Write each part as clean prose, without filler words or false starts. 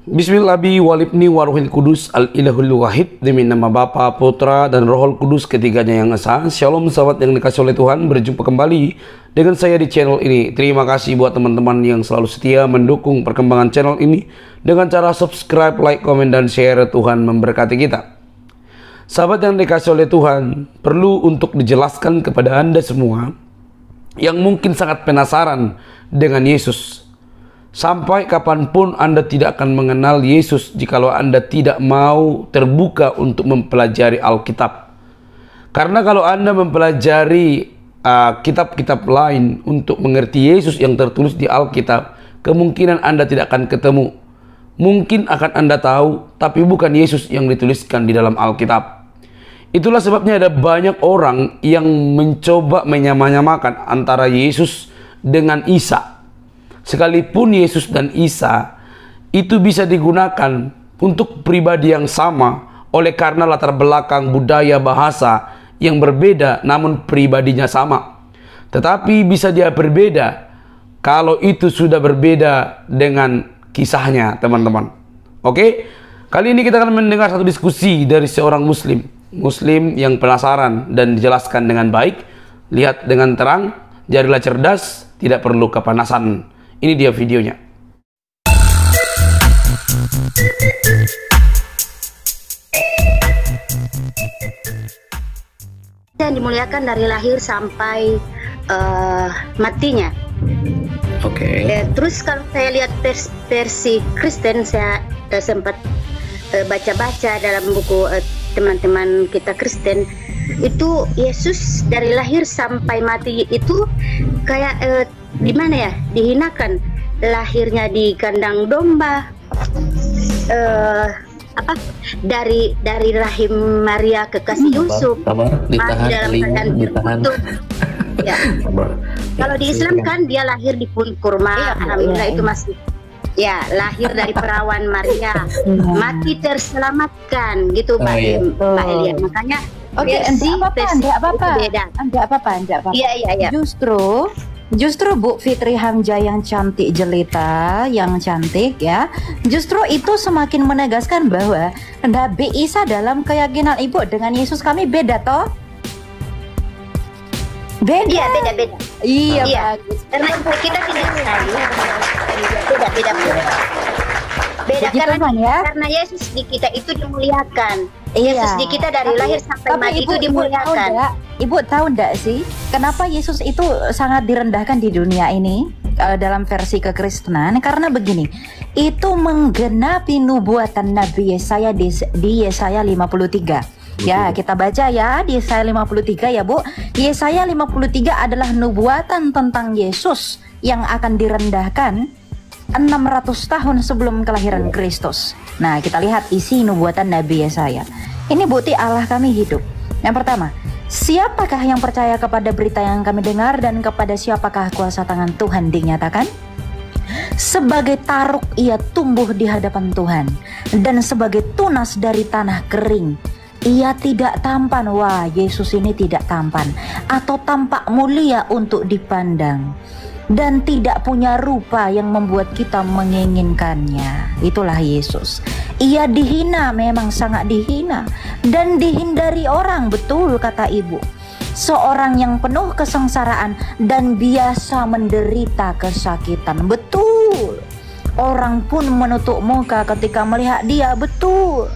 Bismillahi walibni waruhil kudus al-ilahul wahid. Demi nama Bapa, Putra, dan Rohul Kudus ketiganya yang esa. Shalom sahabat yang dikasih oleh Tuhan. Berjumpa kembali dengan saya di channel ini. Terima kasih buat teman-teman yang selalu setia mendukung perkembangan channel ini dengan cara subscribe, like, komen, dan share. Tuhan memberkati kita. Sahabat yang dikasih oleh Tuhan, perlu untuk dijelaskan kepada Anda semua yang mungkin sangat penasaran dengan Yesus. Sampai kapanpun Anda tidak akan mengenal Yesus jikalau Anda tidak mau terbuka untuk mempelajari Alkitab. Karena kalau Anda mempelajari kitab-kitab lain untuk mengerti Yesus yang tertulis di Alkitab, kemungkinan Anda tidak akan ketemu. Mungkin akan Anda tahu, tapi bukan Yesus yang dituliskan di dalam Alkitab. Itulah sebabnya ada banyak orang yang mencoba menyamakan antara Yesus dengan Isa. Sekalipun Yesus dan Isa itu bisa digunakan untuk pribadi yang sama oleh karena latar belakang budaya bahasa yang berbeda, namun pribadinya sama. Tetapi bisa dia berbeda kalau itu sudah berbeda dengan kisahnya, teman-teman. Oke? Kali ini kita akan mendengar satu diskusi dari seorang Muslim yang penasaran dan dijelaskan dengan baik. Lihat dengan terang, jadilah cerdas, tidak perlu kepanasan. Ini dia videonya. Yang dimuliakan dari lahir sampai matinya. Oke. Terus kalau saya lihat versi Kristen, saya sempat baca-baca dalam buku teman-teman kita Kristen, itu Yesus dari lahir sampai mati itu kayak di mana ya, dihinakan. Lahirnya di kandang domba, dari rahim Maria kekasih Yusuf, mati dalam keadaan tertutup. Ya. Kalau di Islam kan dia lahir di pohon kurma, alhamdulillah itu masih. Ya, lahir dari perawan Maria, mati terselamatkan, gitu Pak Elia. Makanya enggak apa-apa. Iya. Justru Bu Fitri Hamzah yang cantik jelita, yang cantik ya. Justru itu semakin menegaskan bahwa Nabi Isa dalam keyakinan Ibu dengan Yesus kami beda toh? Beda. Iya, beda. Iya. Bagus. Karena kita tidak beda karena Yesus di kita itu dimuliakan. Yesus di kita dari lahir sampai mati itu dimuliakan. Ibu tahu enggak sih kenapa Yesus itu sangat direndahkan di dunia ini dalam versi kekristenan? Karena begini, itu menggenapi nubuatan Nabi Yesaya di Yesaya 53. Ya, kita baca ya di Yesaya 53 ya Bu. Yesaya 53 adalah nubuatan tentang Yesus yang akan direndahkan 600 tahun sebelum kelahiran Kristus. Nah, kita lihat isi nubuatan Nabi Yesaya. Ini bukti Allah kami hidup. Yang pertama, siapakah yang percaya kepada berita yang kami dengar, dan kepada siapakah kuasa tangan Tuhan dinyatakan? Sebagai taruk ia tumbuh di hadapan Tuhan, dan sebagai tunas dari tanah kering. Ia tidak tampan. Wah, Yesus ini tidak tampan atau tampak mulia untuk dipandang, dan tidak punya rupa yang membuat kita menginginkannya. Itulah Yesus. Ia dihina, memang sangat dihina, dan dihindari orang. Betul kata Ibu, seorang yang penuh kesengsaraan dan biasa menderita kesakitan. Betul, orang pun menutup muka ketika melihat dia. Betul,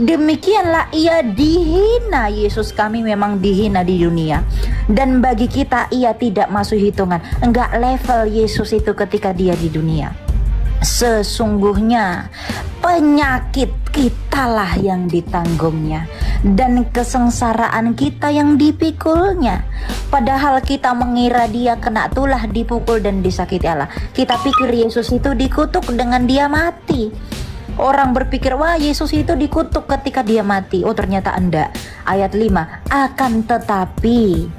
demikianlah ia dihina. Yesus kami memang dihina di dunia, dan bagi kita ia tidak masuk hitungan. Enggak level Yesus itu ketika dia di dunia. Sesungguhnya penyakit kitalah yang ditanggungnya, dan kesengsaraan kita yang dipikulnya. Padahal kita mengira dia kena tulah, dipukul dan disakiti Allah. Kita pikir Yesus itu dikutuk dengan dia mati. Orang berpikir, wah Yesus itu dikutuk ketika dia mati. Oh ternyata enggak. Ayat 5, akan tetapi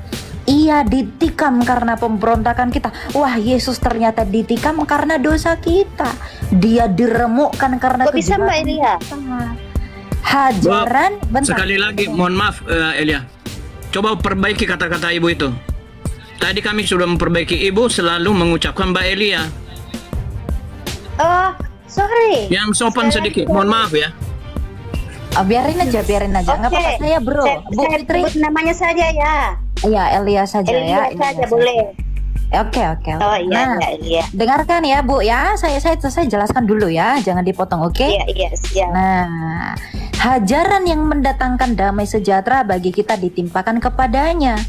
ia ditikam karena pemberontakan kita. Wah, Yesus ternyata ditikam karena dosa kita. Dia diremukkan karena bisa Mbak Elia? Hajaran. Sekali lagi, mohon maaf Elia. Coba perbaiki kata-kata Ibu itu. Tadi kami sudah memperbaiki Ibu selalu mengucapkan Mbak Elia. Sorry. Yang sopan sedikit, mohon maaf ya. Biarin aja, nggak apa-apa. Saya bro, Bu Fitri. Sebut namanya saja ya. Iya, Elia saja ya. Elia saja boleh. Oke. Oh iya, Nah, Elia. dengarkan ya Bu ya. Saya jelaskan dulu ya, jangan dipotong, oke? Iya, siap. Nah, hajaran yang mendatangkan damai sejahtera bagi kita ditimpakan kepadanya.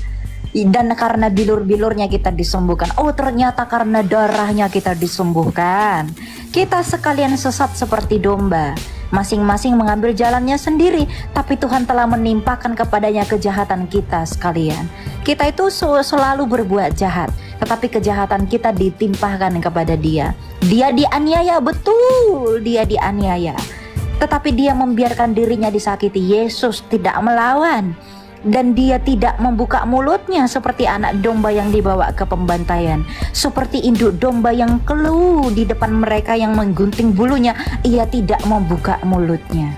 Dan karena bilur-bilurnya kita disembuhkan. Oh, ternyata karena darahnya kita disembuhkan. Kita sekalian sesat seperti domba, masing-masing mengambil jalannya sendiri, tapi Tuhan telah menimpakan kepadanya kejahatan kita sekalian. Kita itu selalu berbuat jahat, tetapi kejahatan kita ditimpahkan kepada Dia. Dia dianiaya, betul, Dia dianiaya, tetapi Dia membiarkan dirinya disakiti. Yesus tidak melawan, dan Dia tidak membuka mulutnya seperti anak domba yang dibawa ke pembantaian, seperti induk domba yang keluh di depan mereka yang menggunting bulunya. Ia tidak membuka mulutnya.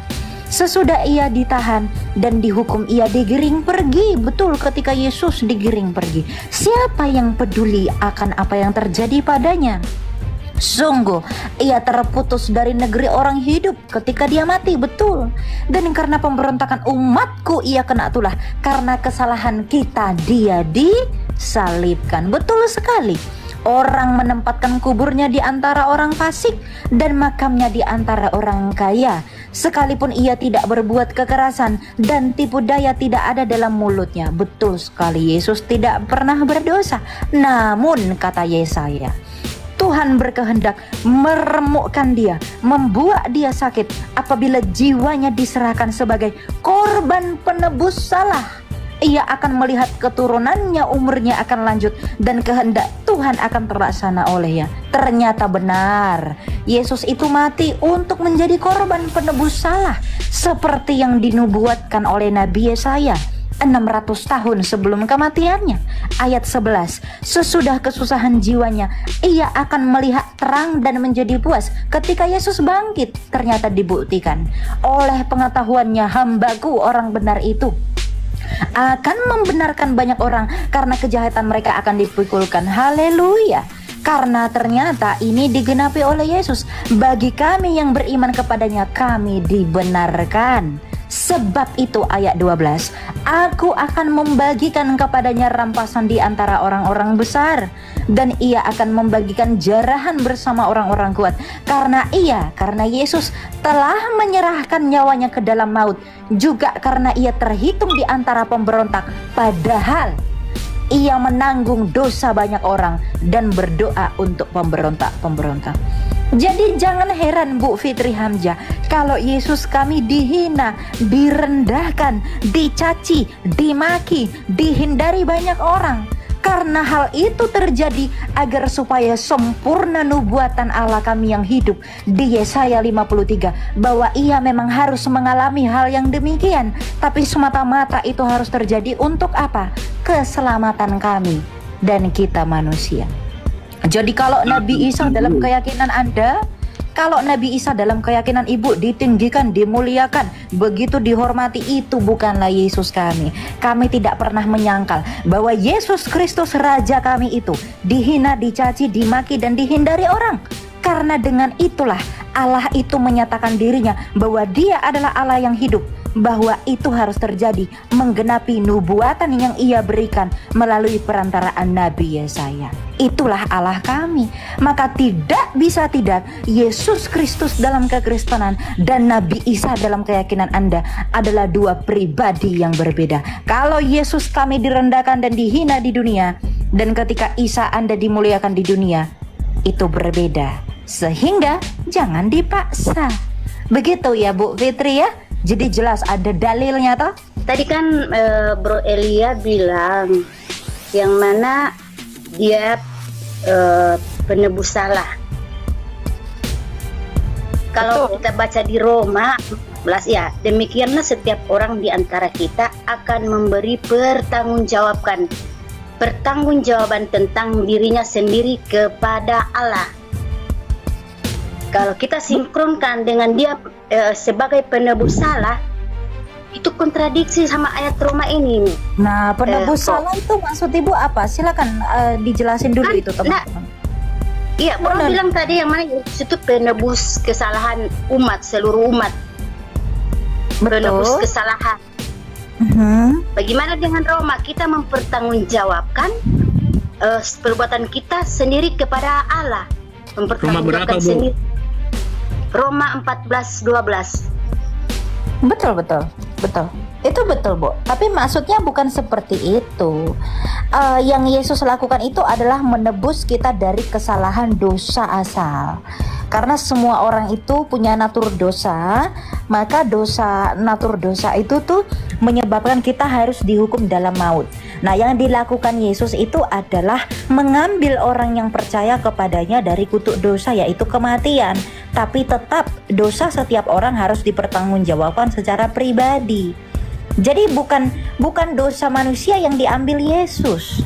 Sesudah Ia ditahan dan dihukum, Ia digiring pergi. Betul, ketika Yesus digiring pergi, siapa yang peduli akan apa yang terjadi padanya? Sungguh Ia terputus dari negeri orang hidup ketika Dia mati, betul. Dan karena pemberontakan umatku Ia kena tulah, karena kesalahan kita Dia disalibkan. Betul sekali. Orang menempatkan kuburnya di antara orang fasik dan makamnya di antara orang kaya. Sekalipun Ia tidak berbuat kekerasan dan tipu daya tidak ada dalam mulutnya. Betul sekali, Yesus tidak pernah berdosa. Namun kata Yesaya, Tuhan berkehendak meremukkan Dia, membuat Dia sakit apabila jiwanya diserahkan sebagai korban penebus salah. Ia akan melihat keturunannya, umurnya akan lanjut, dan kehendak Tuhan akan terlaksana olehnya. Ternyata benar, Yesus itu mati untuk menjadi korban penebus salah, seperti yang dinubuatkan oleh Nabi Yesaya 600 tahun sebelum kematiannya. Ayat 11, sesudah kesusahan jiwanya, Ia akan melihat terang dan menjadi puas. Ketika Yesus bangkit, ternyata dibuktikan oleh pengetahuannya, hambaku orang benar itu akan membenarkan banyak orang, karena kejahatan mereka akan dipikulkan. Haleluya. Karena ternyata ini digenapi oleh Yesus. Bagi kami yang beriman kepadanya, kami dibenarkan. Sebab itu ayat 12, aku akan membagikan kepadanya rampasan di antara orang-orang besar, dan Ia akan membagikan jarahan bersama orang-orang kuat. Karena Yesus telah menyerahkan nyawanya ke dalam maut, juga karena Ia terhitung di antara pemberontak, padahal Ia menanggung dosa banyak orang dan berdoa untuk pemberontak-pemberontak. Jadi jangan heran Bu Fitri Hamzah, kalau Yesus kami dihina, direndahkan, dicaci, dimaki, dihindari banyak orang. Karena hal itu terjadi agar supaya sempurna nubuatan Allah kami yang hidup di Yesaya 53, bahwa Ia memang harus mengalami hal yang demikian, tapi semata-mata itu harus terjadi untuk apa? Keselamatan kami dan kita manusia. Jadi kalau Nabi Isa dalam keyakinan Anda, kalau Nabi Isa dalam keyakinan Ibu ditinggikan, dimuliakan, begitu dihormati, itu bukanlah Yesus kami. Kami tidak pernah menyangkal bahwa Yesus Kristus Raja kami itu dihina, dicaci, dimaki, dan dihindari orang. Karena dengan itulah Allah itu menyatakan dirinya bahwa Dia adalah Allah yang hidup, bahwa itu harus terjadi menggenapi nubuatan yang Ia berikan melalui perantaraan Nabi Yesaya. Itulah Allah kami. Maka tidak bisa tidak, Yesus Kristus dalam kekristenan dan Nabi Isa dalam keyakinan Anda adalah dua pribadi yang berbeda. Kalau Yesus kami direndahkan dan dihina di dunia, dan ketika Isa Anda dimuliakan di dunia, itu berbeda. Sehingga jangan dipaksa. Begitu ya Bu Fitri ya. Jadi jelas ada dalilnya toh. Tadi kan Bro Elia bilang yang mana dia penebus salah. Kalau kita baca di Roma 14 ya, demikianlah setiap orang di antara kita akan memberi pertanggungjawaban tentang dirinya sendiri kepada Allah. Kalau kita sinkronkan dengan dia sebagai penebus salah, itu kontradiksi sama ayat Roma ini. Nah, penebus salah itu maksud Ibu apa? Silakan dijelasin dulu itu teman-teman. Iya, orang bilang tadi yang mana Yesus itu penebus kesalahan umat, seluruh umat. Penebus kesalahan. Bagaimana dengan Roma? Kita mempertanggungjawabkan perbuatan kita sendiri kepada Allah. Mempertanggungjawabkan sendiri. Roma 14:12. Betul. Itu betul, Bu. Tapi maksudnya bukan seperti itu. Yang Yesus lakukan itu adalah menebus kita dari kesalahan dosa asal. Karena semua orang itu punya natur dosa, maka natur dosa itu tuh menyebabkan kita harus dihukum dalam maut. Nah, yang dilakukan Yesus itu adalah mengambil orang yang percaya kepadanya dari kutuk dosa, yaitu kematian. Tapi tetap dosa setiap orang harus dipertanggungjawabkan secara pribadi. Jadi bukan dosa manusia yang diambil Yesus.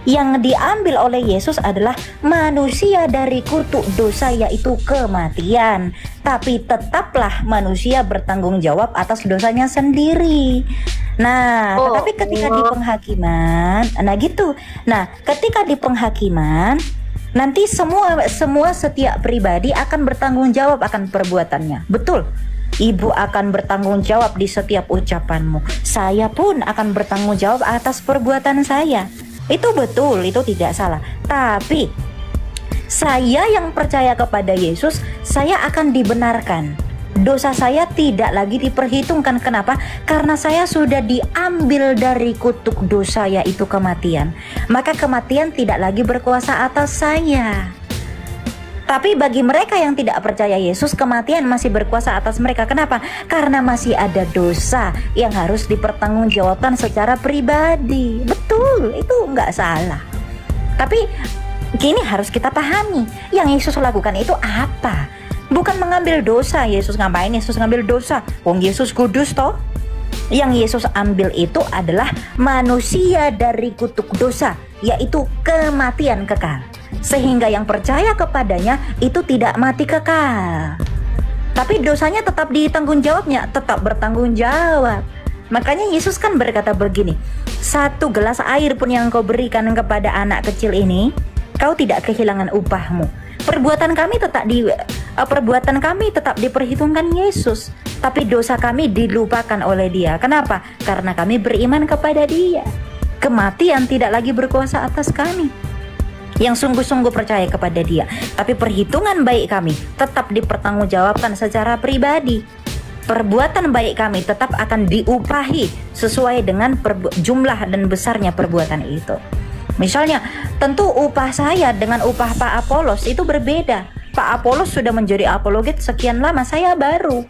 Yang diambil oleh Yesus adalah manusia dari kutuk dosa, yaitu kematian. Tapi tetaplah manusia bertanggung jawab atas dosanya sendiri. Nah, tetapi ketika di penghakiman, ketika di penghakiman, nanti semua setiap pribadi akan bertanggung jawab akan perbuatannya. Betul. Ibu akan bertanggung jawab di setiap ucapanmu. Saya pun akan bertanggung jawab atas perbuatan saya. Itu betul, itu tidak salah. Tapi saya yang percaya kepada Yesus, saya akan dibenarkan. Dosa saya tidak lagi diperhitungkan. Kenapa? Karena saya sudah diambil dari kutuk dosa, yaitu kematian. Maka kematian tidak lagi berkuasa atas saya. Tapi bagi mereka yang tidak percaya Yesus, kematian masih berkuasa atas mereka. Kenapa? Karena masih ada dosa yang harus dipertanggungjawabkan secara pribadi. Betul, itu nggak salah. Tapi gini harus kita pahami, yang Yesus lakukan itu apa? Bukan mengambil dosa. Yesus ngapain? Yesus ngambil dosa? Wong Yesus kudus toh. Yang Yesus ambil itu adalah manusia dari kutuk dosa, yaitu kematian kekal. Sehingga yang percaya kepadanya itu tidak mati kekal, tapi dosanya tetap ditanggung jawabnya, tetap bertanggung jawab. Makanya Yesus kan berkata begini, 1 gelas air pun yang kau berikan kepada anak kecil ini, kau tidak kehilangan upahmu. Perbuatan kami tetap diperhitungkan Yesus, tapi dosa kami dilupakan oleh Dia. Kenapa? Karena kami beriman kepada Dia. Kematian tidak lagi berkuasa atas kami yang sungguh-sungguh percaya kepada Dia. Tapi perhitungan baik kami tetap dipertanggungjawabkan secara pribadi. Perbuatan baik kami tetap akan diupahi sesuai dengan jumlah dan besarnya perbuatan itu. Misalnya, tentu upah saya dengan upah Pak Apolos itu berbeda. Pak Apolos sudah menjadi apologet sekian lama, saya baru.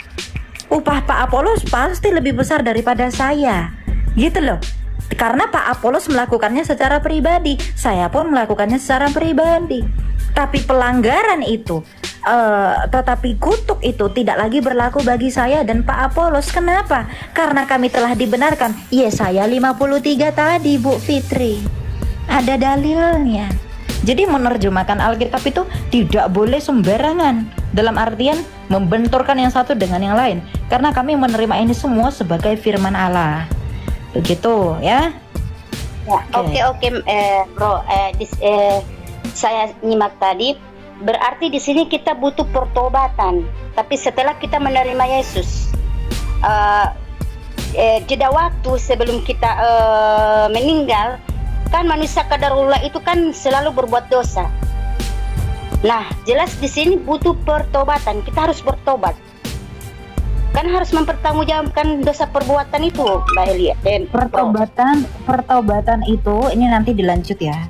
Upah Pak Apolos pasti lebih besar daripada saya, gitu loh. Karena Pak Apolos melakukannya secara pribadi, saya pun melakukannya secara pribadi. Tapi pelanggaran itu, tetapi kutuk itu tidak lagi berlaku bagi saya dan Pak Apolos. Kenapa? Karena kami telah dibenarkan. Yesaya 53 tadi, Bu Fitri, ada dalilnya. Jadi menerjemahkan Alkitab itu tidak boleh sembarangan, dalam artian membenturkan yang satu dengan yang lain. Karena kami menerima ini semua sebagai firman Allah. Begitu ya. Oke, bro. Saya nyimak tadi. Berarti di sini kita butuh pertobatan. Tapi setelah kita menerima Yesus, jeda waktu sebelum kita meninggal, kan manusia qadarullah itu kan selalu berbuat dosa. Nah, jelas di sini butuh pertobatan. Kita harus bertobat. Kan harus mempertanggungjawabkan dosa perbuatan itu, Mbak Elia. Pertobatan itu ini nanti dilanjut ya.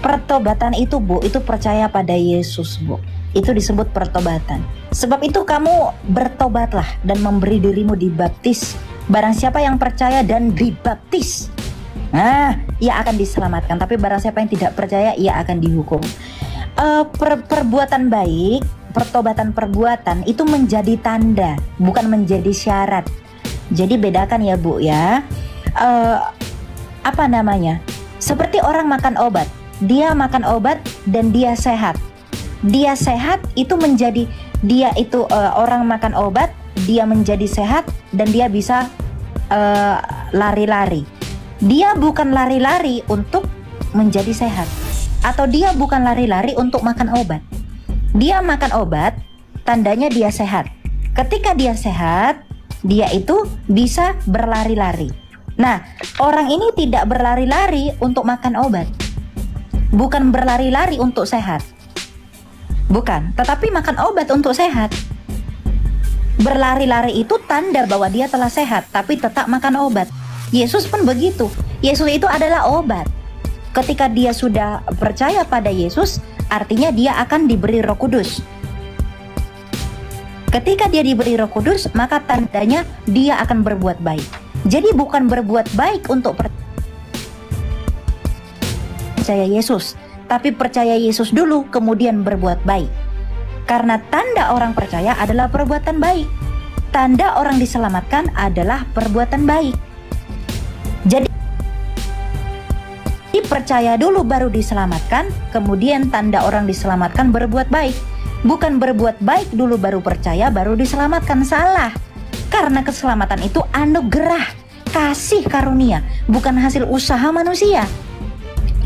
Pertobatan itu, Bu, itu percaya pada Yesus, Bu. Itu disebut pertobatan. Sebab itu kamu bertobatlah dan memberi dirimu dibaptis. Barang siapa yang percaya dan dibaptis, nah, ia akan diselamatkan. Tapi barang siapa yang tidak percaya, ia akan dihukum. Perbuatan baik, pertobatan perbuatan itu menjadi tanda, bukan menjadi syarat. Jadi bedakan ya, Bu ya. Seperti orang makan obat. Dia makan obat dan dia sehat. Dia sehat itu menjadi, dia itu orang makan obat, dia menjadi sehat dan dia bisa lari-lari. Dia bukan lari-lari untuk menjadi sehat, atau dia bukan lari-lari untuk makan obat. Dia makan obat, tandanya dia sehat. Ketika dia sehat, dia itu bisa berlari-lari. Nah, orang ini tidak berlari-lari untuk makan obat. Bukan berlari-lari untuk sehat. Bukan, tetapi makan obat untuk sehat. Berlari-lari itu tanda bahwa dia telah sehat, tapi tetap makan obat. Yesus pun begitu. Yesus itu adalah obat. Ketika dia sudah percaya pada Yesus, artinya dia akan diberi Roh Kudus. Ketika dia diberi Roh Kudus, maka tandanya dia akan berbuat baik. Jadi bukan berbuat baik untuk percaya Yesus, tapi percaya Yesus dulu kemudian berbuat baik. Karena tanda orang percaya adalah perbuatan baik. Tanda orang diselamatkan adalah perbuatan baik. Jadi percaya dulu baru diselamatkan, kemudian tanda orang diselamatkan berbuat baik. Bukan berbuat baik dulu baru percaya baru diselamatkan. Salah. Karena keselamatan itu anugerah, kasih karunia, bukan hasil usaha manusia.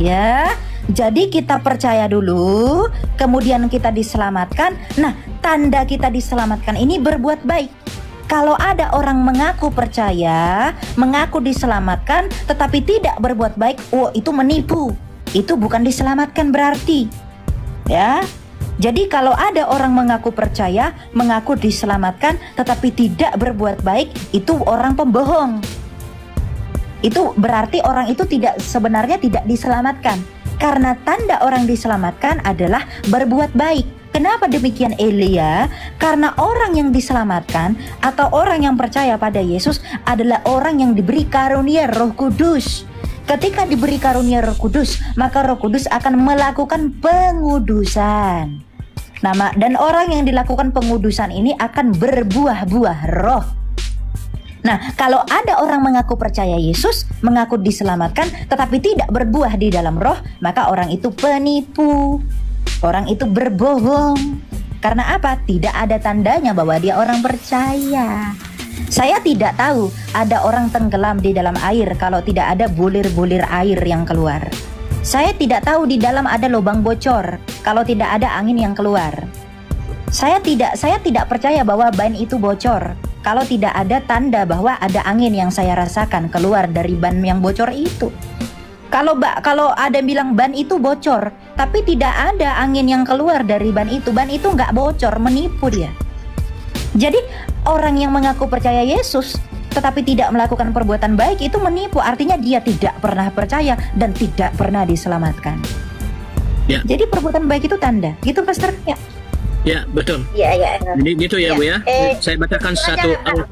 Ya, jadi kita percaya dulu, kemudian kita diselamatkan. Nah, tanda kita diselamatkan ini berbuat baik. Kalau ada orang mengaku percaya, mengaku diselamatkan, tetapi tidak berbuat baik, itu menipu. Itu bukan diselamatkan berarti. Ya. Jadi kalau ada orang mengaku percaya, mengaku diselamatkan, tetapi tidak berbuat baik, itu orang pembohong. Itu berarti orang itu sebenarnya tidak diselamatkan. Karena tanda orang diselamatkan adalah berbuat baik. Kenapa demikian Elia? Karena orang yang diselamatkan atau orang yang percaya pada Yesus adalah orang yang diberi karunia Roh Kudus. Ketika diberi karunia Roh Kudus, maka Roh Kudus akan melakukan pengudusan. Dan orang yang dilakukan pengudusan ini akan berbuah-buah roh. Nah, kalau ada orang mengaku percaya Yesus, mengaku diselamatkan, tetapi tidak berbuah di dalam roh, maka orang itu penipu. Orang itu berbohong. Karena apa? Tidak ada tandanya bahwa dia orang percaya. Saya tidak tahu ada orang tenggelam di dalam air kalau tidak ada bulir-bulir air yang keluar. Saya tidak tahu di dalam ada lubang bocor kalau tidak ada angin yang keluar. Saya tidak percaya bahwa ban itu bocor kalau tidak ada tanda bahwa ada angin yang saya rasakan keluar dari ban yang bocor itu. Kalau ada bilang ban itu bocor, tapi tidak ada angin yang keluar dari ban itu nggak bocor, menipu dia. Jadi orang yang mengaku percaya Yesus tetapi tidak melakukan perbuatan baik itu menipu, artinya dia tidak pernah percaya dan tidak pernah diselamatkan. Ya. Jadi perbuatan baik itu tanda, gitu Pastor? Ya. Ya, betul. Ya. Jadi gitu ya, Bu ya. Saya bacakan satu ayat.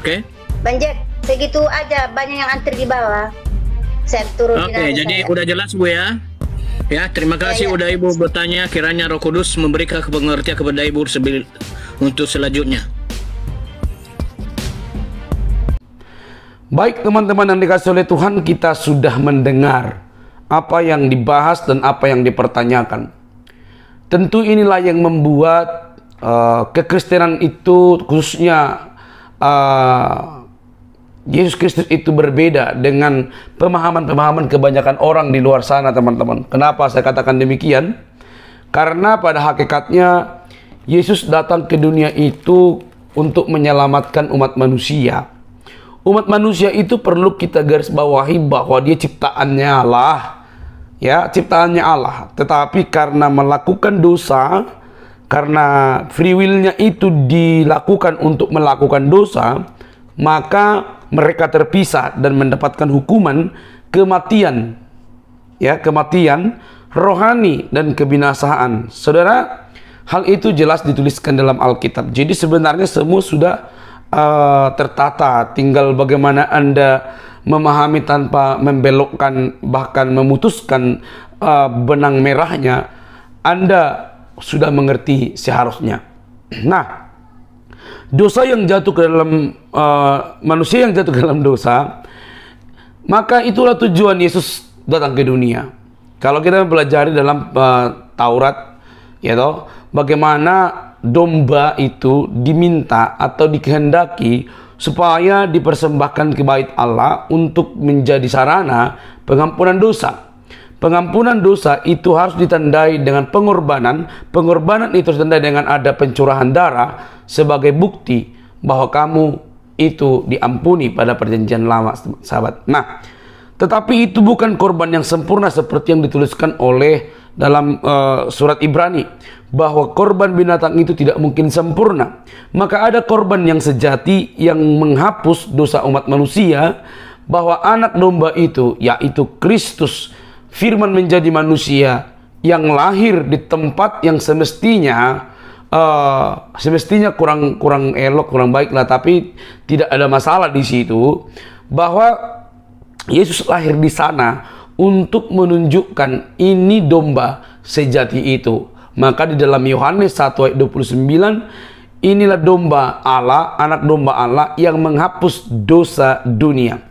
Oke. Bang Jack, segitu aja, banyak yang antri di bawah. Saya turun. Oke, jadi udah jelas Bu ya. Ya, terima kasih udah Ibu bertanya. Kiranya Roh Kudus memberikan pengertian kepada Ibu untuk selanjutnya. Baik teman-teman yang dikasih oleh Tuhan, kita sudah mendengar apa yang dibahas dan apa yang dipertanyakan. Tentu inilah yang membuat kekristenan itu, khususnya Yesus Kristus itu berbeda dengan pemahaman-pemahaman kebanyakan orang di luar sana, teman-teman. Kenapa saya katakan demikian? Karena pada hakikatnya Yesus datang ke dunia itu untuk menyelamatkan umat manusia. Umat manusia itu perlu kita garis bawahi bahwa dia ciptaannya Allah. Ya, ciptaannya Allah. Tetapi karena melakukan dosa, karena free will-nya itu dilakukan untuk melakukan dosa, maka mereka terpisah dan mendapatkan hukuman kematian. Ya, kematian rohani dan kebinasaan. Saudara, hal itu jelas dituliskan dalam Alkitab. Jadi sebenarnya semua sudah tertata, tinggal bagaimana Anda memahami tanpa membelokkan, bahkan memutuskan benang merahnya. Anda sudah mengerti seharusnya. Nah, dosa yang jatuh ke dalam manusia yang jatuh ke dalam dosa, maka itulah tujuan Yesus datang ke dunia. Kalau kita pelajari dalam Taurat, ya toh, bagaimana domba itu diminta atau dikehendaki supaya dipersembahkan ke bait Allah untuk menjadi sarana pengampunan dosa. Pengampunan dosa itu harus ditandai dengan pengorbanan. Pengorbanan itu ditandai dengan ada pencurahan darah sebagai bukti bahwa kamu itu diampuni pada perjanjian lama, sahabat. Nah, tetapi itu bukan korban yang sempurna seperti yang dituliskan oleh dalam surat Ibrani, bahwa korban binatang itu tidak mungkin sempurna. Maka ada korban yang sejati yang menghapus dosa umat manusia, bahwa anak domba itu yaitu Kristus, firman menjadi manusia yang lahir di tempat yang semestinya kurang elok, kurang baik lah, tapi tidak ada masalah di situ, bahwa Yesus lahir di sana untuk menunjukkan ini domba sejati itu. Maka di dalam Yohanes 1 ayat 29, inilah domba Allah, anak domba Allah yang menghapus dosa dunia.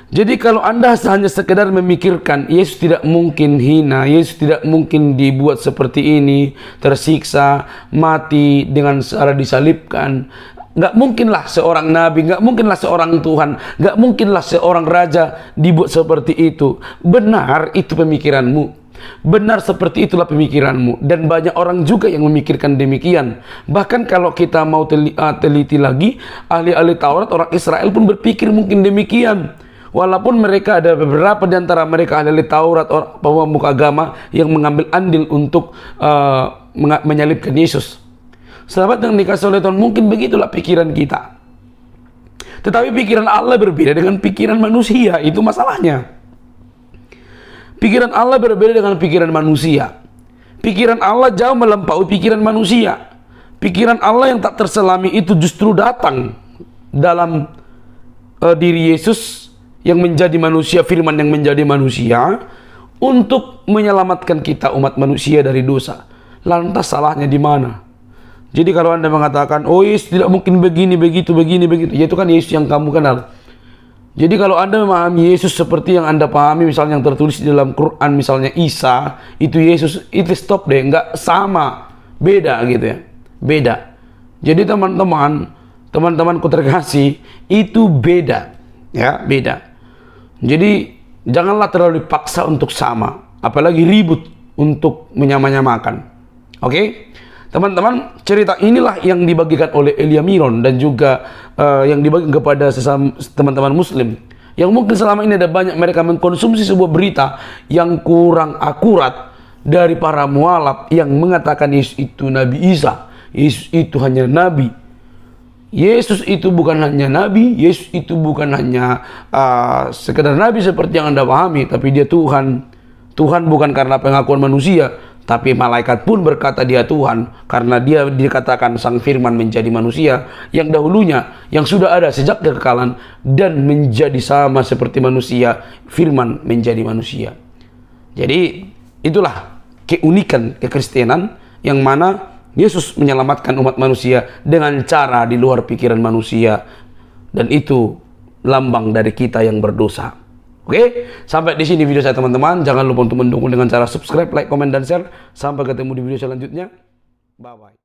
Jadi kalau Anda hanya sekedar memikirkan Yesus tidak mungkin hina, Yesus tidak mungkin dibuat seperti ini, tersiksa, mati dengan cara disalibkan, nggak mungkinlah seorang nabi, nggak mungkinlah seorang Tuhan, nggak mungkinlah seorang raja dibuat seperti itu. Benar, itu pemikiranmu. Benar, seperti itulah pemikiranmu. Dan banyak orang juga yang memikirkan demikian. Bahkan kalau kita mau teliti lagi, ahli-ahli Taurat, orang Israel pun berpikir mungkin demikian. Walaupun mereka ada beberapa di antara mereka ahli Taurat, orang pemuka agama yang mengambil andil untuk menyalibkan Yesus. Sahabat yang dikasih oleh Tuhan, mungkin begitulah pikiran kita. Tetapi pikiran Allah berbeda dengan pikiran manusia, itu masalahnya. Pikiran Allah berbeda dengan pikiran manusia. Pikiran Allah jauh melampaui pikiran manusia. Pikiran Allah yang tak terselami itu justru datang dalam diri Yesus yang menjadi manusia, firman yang menjadi manusia, untuk menyelamatkan kita umat manusia dari dosa. Lantas salahnya di mana? Jadi kalau Anda mengatakan, oh Yesus tidak mungkin begini, begitu, ya itu kan Yesus yang kamu kenal. Jadi kalau Anda memahami Yesus seperti yang Anda pahami, misalnya yang tertulis di dalam Quran, misalnya Isa, itu Yesus, itu stop deh, nggak sama, beda gitu ya, beda. Jadi teman-temanku terkasih, itu beda, ya, beda. Jadi janganlah terlalu dipaksa untuk sama, apalagi ribut untuk menyamakan. Oke? Teman-teman, cerita inilah yang dibagikan oleh Elia Miron dan juga yang dibagikan kepada sesama teman-teman muslim. Yang mungkin selama ini ada banyak mereka mengkonsumsi sebuah berita yang kurang akurat dari para mualaf yang mengatakan Yesus itu Nabi Isa. Yesus itu hanya Nabi. Yesus itu bukan hanya Nabi, Yesus itu bukan hanya sekedar Nabi seperti yang Anda pahami, tapi dia Tuhan. Tuhan bukan karena pengakuan manusia, tapi malaikat pun berkata dia Tuhan, karena dia dikatakan sang firman menjadi manusia yang dahulunya, yang sudah ada sejak kekekalan, dan menjadi sama seperti manusia, firman menjadi manusia. Jadi itulah keunikan kekristenan, yang mana Yesus menyelamatkan umat manusia dengan cara di luar pikiran manusia, dan itu lambang dari kita yang berdosa. Oke, sampai di sini video saya teman-teman. Jangan lupa untuk mendukung dengan cara subscribe, like, komen, dan share. Sampai ketemu di video selanjutnya. Bye-bye.